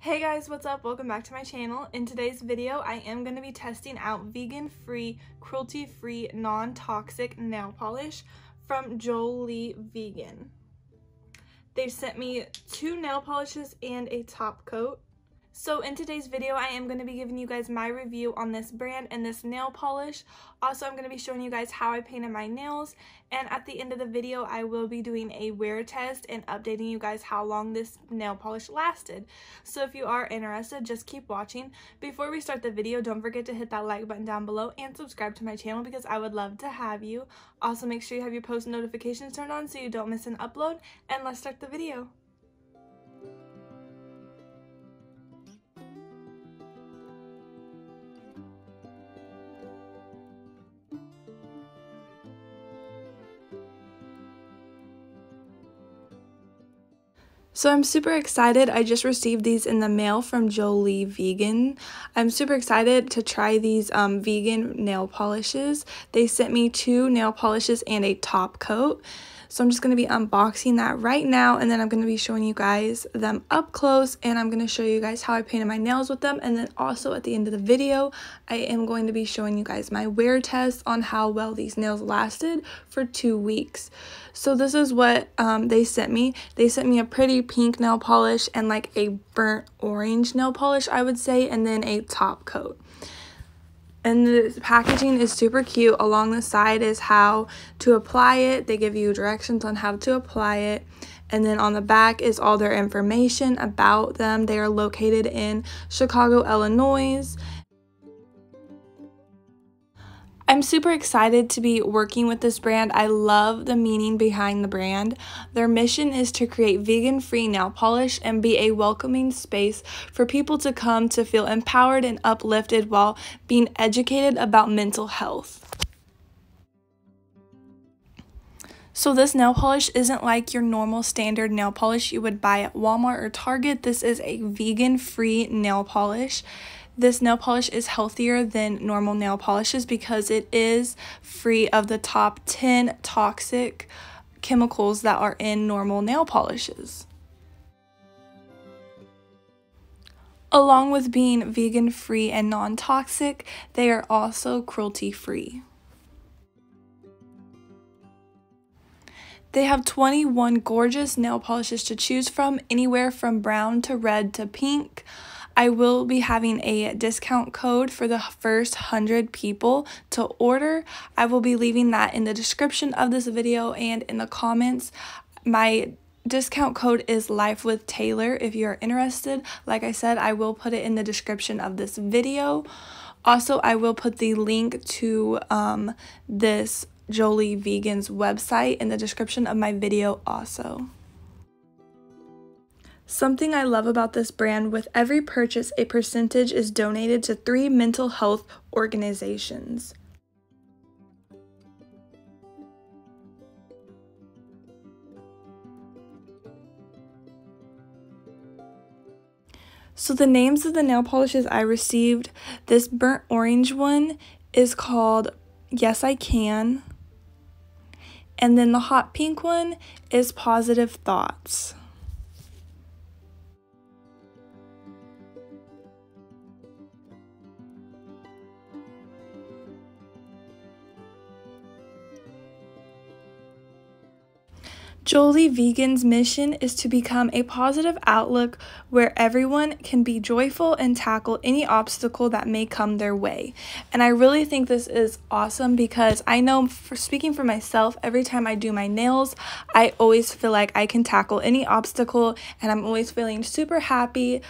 Hey guys, what's up? Welcome back to my channel. In today's video, I am going to be testing out vegan-free, cruelty-free, non-toxic nail polish from Jolie Vegan. They sent me 2 nail polishes and a top coat. So in today's video, I am going to be giving you guys my review on this brand and this nail polish. Also, I'm going to be showing you guys how I painted my nails. And at the end of the video, I will be doing a wear test and updating you guys how long this nail polish lasted. So if you are interested, just keep watching. Before we start the video, don't forget to hit that like button down below and subscribe to my channel because I would love to have you. Also, make sure you have your post notifications turned on so you don't miss an upload. And let's start the video. So I'm super excited. I just received these in the mail from Jolie Vegan. I'm super excited to try these vegan nail polishes. They sent me 2 nail polishes and a top coat. So I'm just going to be unboxing that right now, and then I'm going to be showing you guys them up close, and I'm going to show you guys how I painted my nails with them. And then also at the end of the video, I am going to be showing you guys my wear test on how well these nails lasted for 2 weeks. So this is what they sent me. They sent me a pretty pink nail polish and like a burnt orange nail polish, I would say, and then a top coat. And the packaging is super cute. Along the side is how to apply it. They give you directions on how to apply it. And then on the back is all their information about them. They are located in Chicago, Illinois. I'm super excited to be working with this brand. I love the meaning behind the brand. Their mission is to create vegan-free nail polish and be a welcoming space for people to come to feel empowered and uplifted while being educated about mental health. So this nail polish isn't like your normal standard nail polish you would buy at Walmart or Target. This is a vegan-free nail polish. This nail polish is healthier than normal nail polishes because it is free of the top 10 toxic chemicals that are in normal nail polishes. Along with being vegan-free and non-toxic, they are also cruelty-free. They have 21 gorgeous nail polishes to choose from, anywhere from brown to red to pink. I will be having a discount code for the first 100 people to order. I will be leaving that in the description of this video and in the comments. My discount code is Life with Taylor if you're interested. Like I said, I will put it in the description of this video. Also, I will put the link to this Jolie Vegan's website in the description of my video also. Something I love about this brand, with every purchase, a percentage is donated to 3 mental health organizations. So the names of the nail polishes I received, this burnt orange one is called Yes I Can, and then the hot pink one is Positive Thoughts. Jolie Vegan's mission is to become a positive outlook where everyone can be joyful and tackle any obstacle that may come their way. And I really think this is awesome because I know, speaking for myself, every time I do my nails, I always feel like I can tackle any obstacle and I'm always feeling super happy.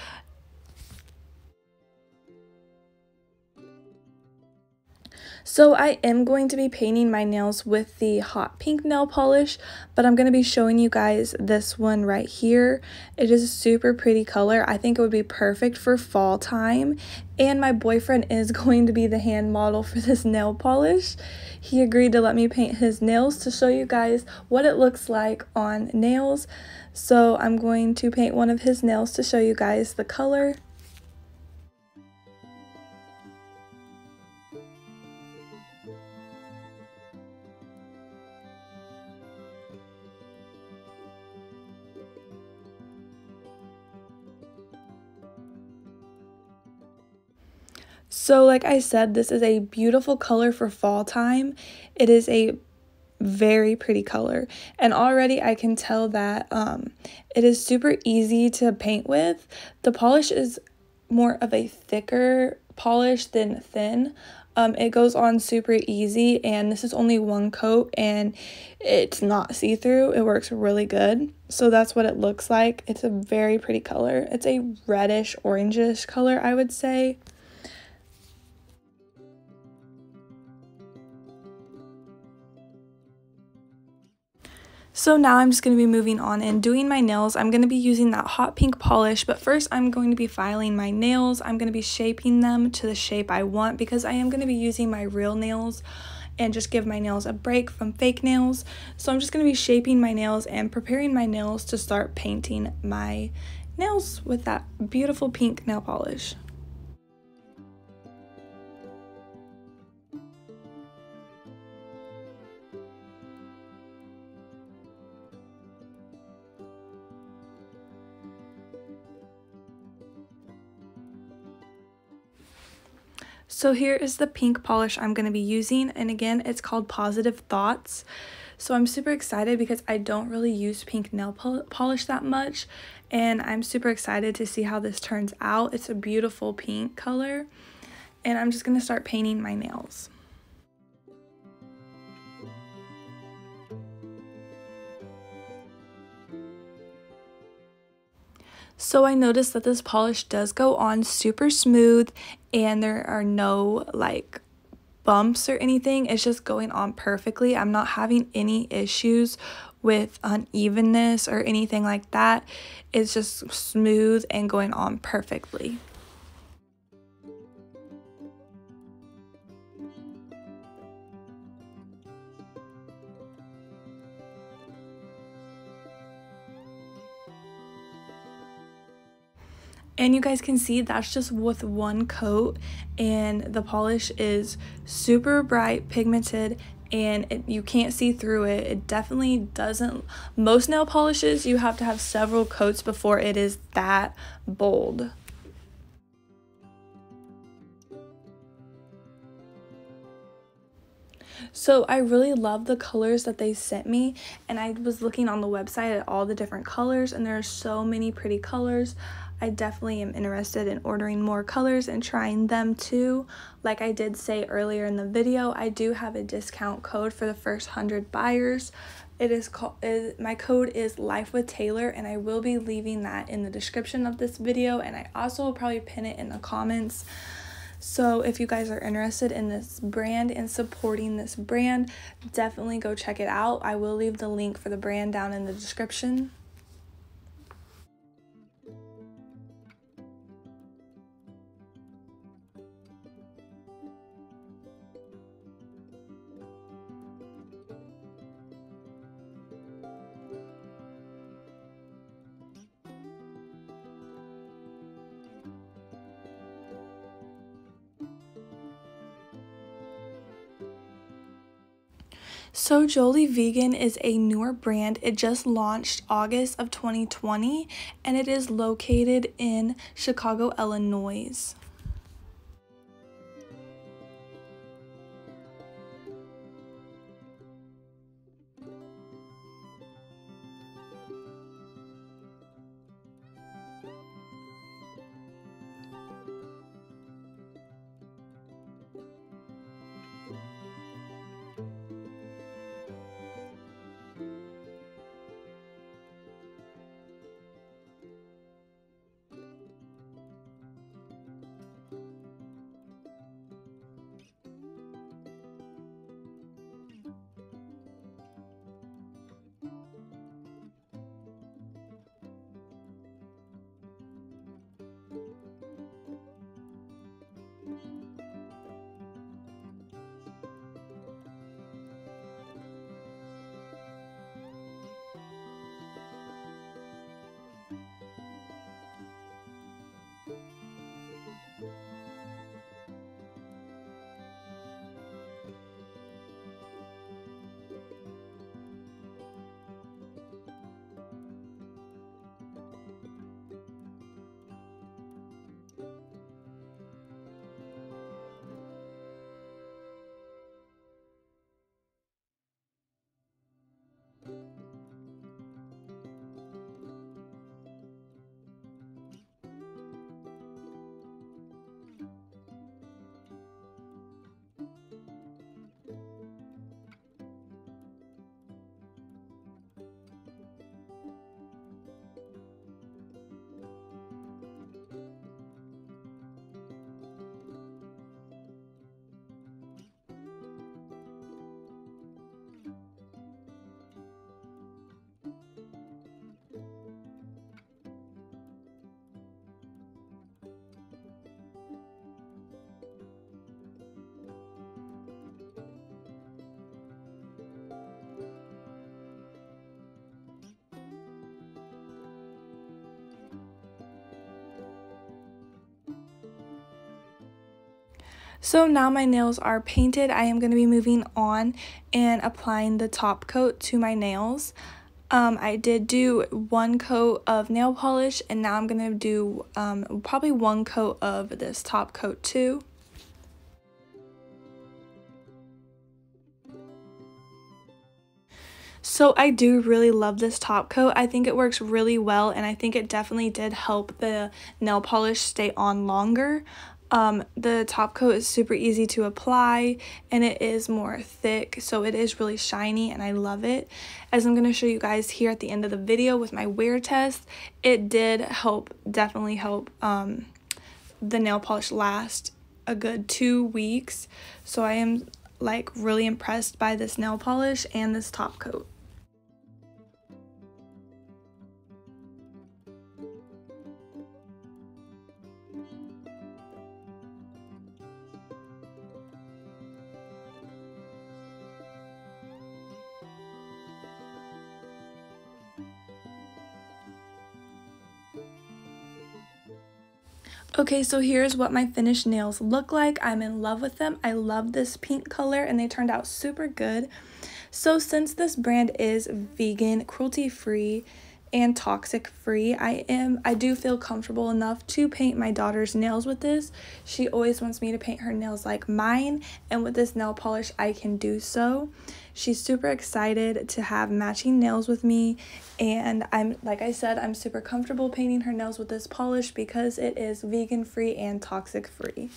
So I am going to be painting my nails with the hot pink nail polish, but I'm going to be showing you guys this one right here. It is a super pretty color. I think it would be perfect for fall time, and my boyfriend is going to be the hand model for this nail polish. He agreed to let me paint his nails to show you guys what it looks like on nails. So I'm going to paint one of his nails to show you guys the color. So like I said, this is a beautiful color for fall time. It is a very pretty color, and already I can tell that it is super easy to paint with. The polish is more of a thicker polish than thin. It goes on super easy, and this is only one coat and it's not see-through. It works really good. So that's what it looks like. It's a very pretty color. It's a reddish orangish color, I would say. So now I'm just going to be moving on and doing my nails. I'm going to be using that hot pink polish, but first I'm going to be filing my nails. I'm going to be shaping them to the shape I want because I am going to be using my real nails and just give my nails a break from fake nails. So I'm just going to be shaping my nails and preparing my nails to start painting my nails with that beautiful pink nail polish. So here is the pink polish I'm going to be using, and again, it's called Positive Thoughts. So I'm super excited because I don't really use pink nail polish that much, and I'm super excited to see how this turns out. It's a beautiful pink color, and I'm just going to start painting my nails. So I noticed that this polish does go on super smooth and there are no like bumps or anything. It's just going on perfectly. I'm not having any issues with unevenness or anything like that. It's just smooth and going on perfectly. And you guys can see that's just with one coat, and the polish is super bright, pigmented, and you can't see through it. It definitely doesn't. Most nail polishes, you have to have several coats before it is that bold. So I really love the colors that they sent me, and I was looking on the website at all the different colors, and there are so many pretty colors. I definitely am interested in ordering more colors and trying them too. Like I did say earlier in the video, I do have a discount code for the first 100 buyers. It is called, my code is Life with Taylor, and I will be leaving that in the description of this video, and I also will probably pin it in the comments. So if you guys are interested in this brand and supporting this brand, definitely go check it out. I will leave the link for the brand down in the description. So Jolie Vegan is a newer brand. It just launched August of 2020, and it is located in Chicago, Illinois. So now my nails are painted, I am going to be moving on and applying the top coat to my nails. I did do 1 coat of nail polish, and now I'm going to do probably 1 coat of this top coat too. So I do really love this top coat. I think it works really well, and I think it definitely did help the nail polish stay on longer. The top coat is super easy to apply, and it is more thick, so it is really shiny, and I love it. As I'm going to show you guys here at the end of the video with my wear test, it did help, definitely help the nail polish last a good 2 weeks. So I am like really impressed by this nail polish and this top coat. Okay, so here's what my finished nails look like. I'm in love with them. I love this pink color, and they turned out super good. So since this brand is vegan, cruelty-free, and toxic-free, I do feel comfortable enough to paint my daughter's nails with this. She always wants me to paint her nails like mine, and with this nail polish, I can do so. She's super excited to have matching nails with me, and like I said, I'm super comfortable painting her nails with this polish because it is vegan-free and toxic-free.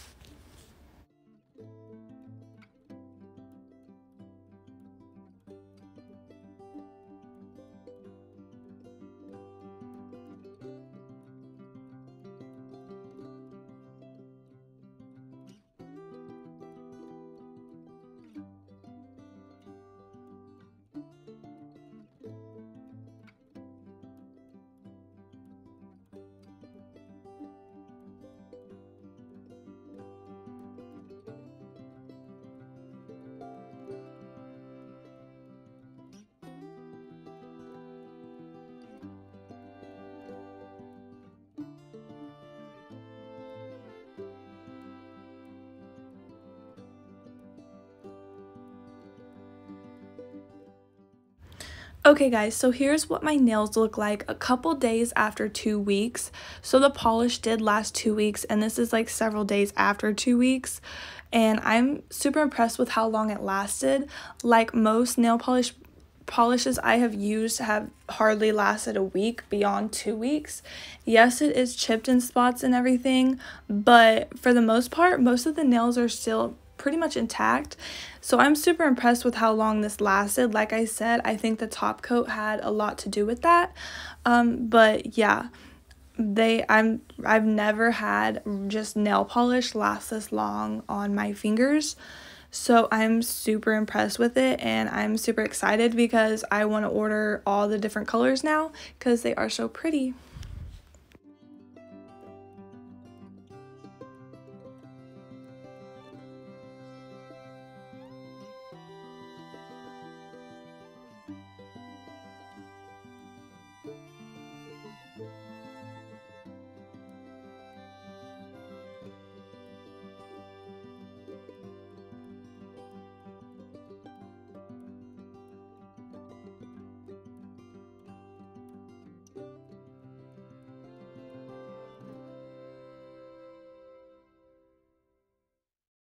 Okay guys, so here's what my nails look like a couple days after 2 weeks. So the polish did last 2 weeks, and this is like several days after 2 weeks. And I'm super impressed with how long it lasted. Like most nail polishes I have used have hardly lasted a week beyond 2 weeks. Yes, it is chipped in spots and everything, but for the most part, most of the nails are still pretty much intact. So I'm super impressed with how long this lasted. Like I said, I think the top coat had a lot to do with that. But yeah, I've never had just nail polish last this long on my fingers. So I'm super impressed with it, and I'm super excited because I want to order all the different colors now because they are so pretty.